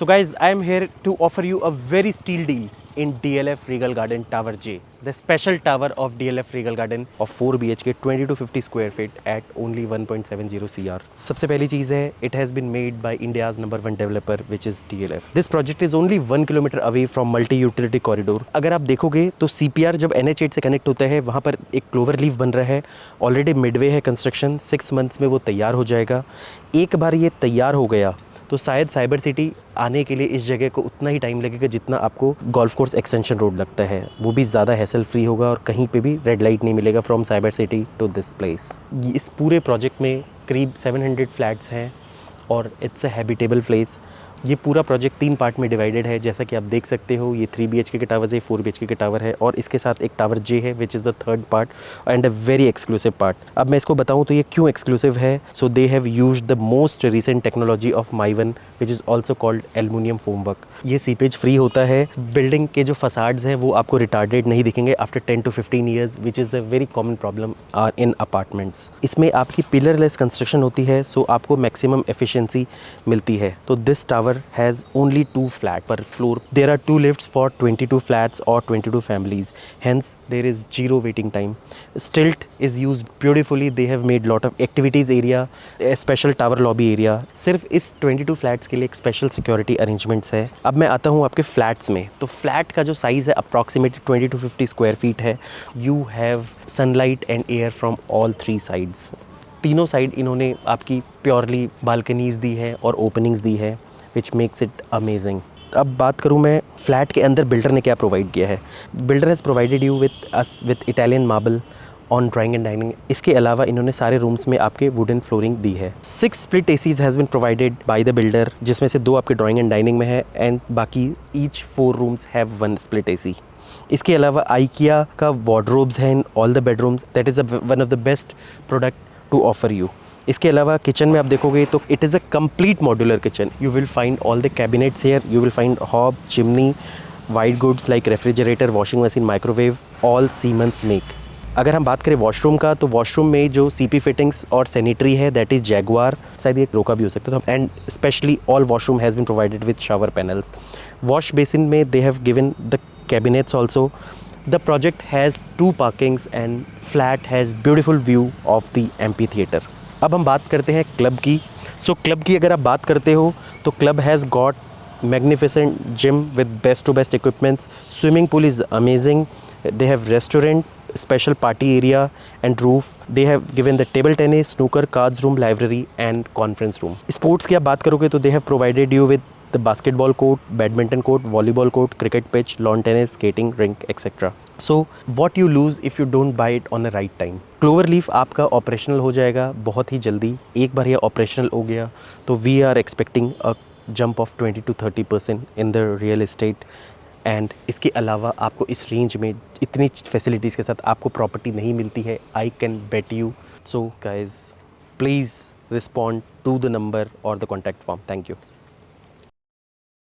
So guys, I am here to offer you a very steal deal in DLF Regal Garden Tower J, the special tower of DLF Regal Garden of 4 BHK 20 to 50 square feet at only 1.70 CR. सबसे पहली चीज़ है, it has been made by India's #1 developer which is DLF. This project is only 1 kilometer away from multi-utility corridor. अगर आप देखोगे तो CPR जब NH8 से connect होता है वहाँ पर एक क्लोवर लीफ बन रहा है, ऑलरेडी मिडवे है कंस्ट्रक्शन, 6 मंथ्स में वो तैयार हो जाएगा। एक बार ये तैयार हो गया तो शायद साइबर सिटी आने के लिए इस जगह को उतना ही टाइम लगेगा जितना आपको गोल्फ कोर्स एक्सटेंशन रोड लगता है, वो भी ज़्यादा हैसल फ्री होगा और कहीं पे भी रेड लाइट नहीं मिलेगा from Cyber City to this place. इस पूरे प्रोजेक्ट में करीब 700 फ्लैट्स हैं और इट्स अ हैबिटेबल प्लेस। ये पूरा प्रोजेक्ट 3 पार्ट में डिवाइडेड है, जैसा कि आप देख सकते हो। ये 3 BHK के टावर्स है, 4 BHK के टावर है और इसके साथ एक टावर J है which is the 3rd part and a very exclusive part. अब मैं इसको बताऊं तो ये क्यों एक्सक्लूसिव है। So they have used the most recent technology of Mivan which is also called aluminium form work. ये सीपेज फ्री होता है। बिल्डिंग के जो फसाड्स हैं वो आपको रिटार्डेड नहीं दिखेंगे after 10 to 15 years which is a very common problem in apartments. इसमें आपकी पिलरलेस कंस्ट्रक्शन होती है, सो आपको मैक्सिमम एफिशिएंसी मिलती है। तो this tower has only 2 flats per floor. There are 2 lifts for 22 flats or 22 families. Hence, there is 0 waiting time. Stilt is used beautifully. They have made lot of activities area, a special tower lobby area. सिर्फ इस 22 flats के लिए एक special security arrangements है। अब मैं आता हूँ आपके flats में। तो flat का जो size है approximately 20 to 50 square feet है। You have sunlight and air from all 3 sides. तीनों साइड इन्होंने आपकी प्योरली बालकनीज दी है और ओपनिंग्स दी है विच मेक्स इट अमेजिंग। अब बात करूँ मैं फ्लैट के अंदर बिल्डर ने क्या प्रोवाइड किया है। Builder has provided you with Italian marble on drawing and dining. इसके अलावा इन्होंने सारे रूम्स में आपके वुडन फ्लोरिंग दी है। 6 split ACs has been provided by the builder, जिसमें से 2 आपके ड्राइंग एंड डाइनिंग में है एंड बाकी each 4 rooms have 1 split AC. इसके अलावा आइकिया का वार्डरोब्स हैं in all the bedrooms. That is one of the best product to offer you. इसके अलावा किचन में आप देखोगे तो it is a complete modular kitchen. You will find all the cabinets here, you will find hob, chimney, white goods like refrigerator, washing machine, microwave, all Siemens make. अगर हम बात करें वॉशरूम का तो वॉशरूम में जो CP फिटिंग्स और sanitary है दैट इज़ जैगुआर, शायद ये रोका भी हो सकता था। And specially all washroom has been provided with shower panels. Wash basin में they have given the cabinets also. The project has 2 parkings and flat has beautiful view of the amphitheater. अब हम बात करते हैं क्लब की। सो club की अगर आप बात करते हो तो club has got magnificent gym with best to best equipments. Swimming pool is amazing. They have restaurant, special party area and roof. They have given the table tennis, snooker, cards room, library and conference room. Sports की आप बात करोगे तो they have provided you with the basketball court, badminton court, volleyball court, cricket pitch, lawn tennis, skating rink, etc. So what you lose if you don't buy it on the right time. Cloverleaf आपका operational हो जाएगा बहुत ही जल्दी। एक बार ये operational हो गया तो we are expecting a jump of 20 to 30% in the real estate. And इसके अलावा आपको इस रेंज में इतनी फैसिलिटीज़ के साथ आपको प्रॉपर्टी नहीं मिलती है। I can bet you. So guys please respond to the number और the contact form. Thank you.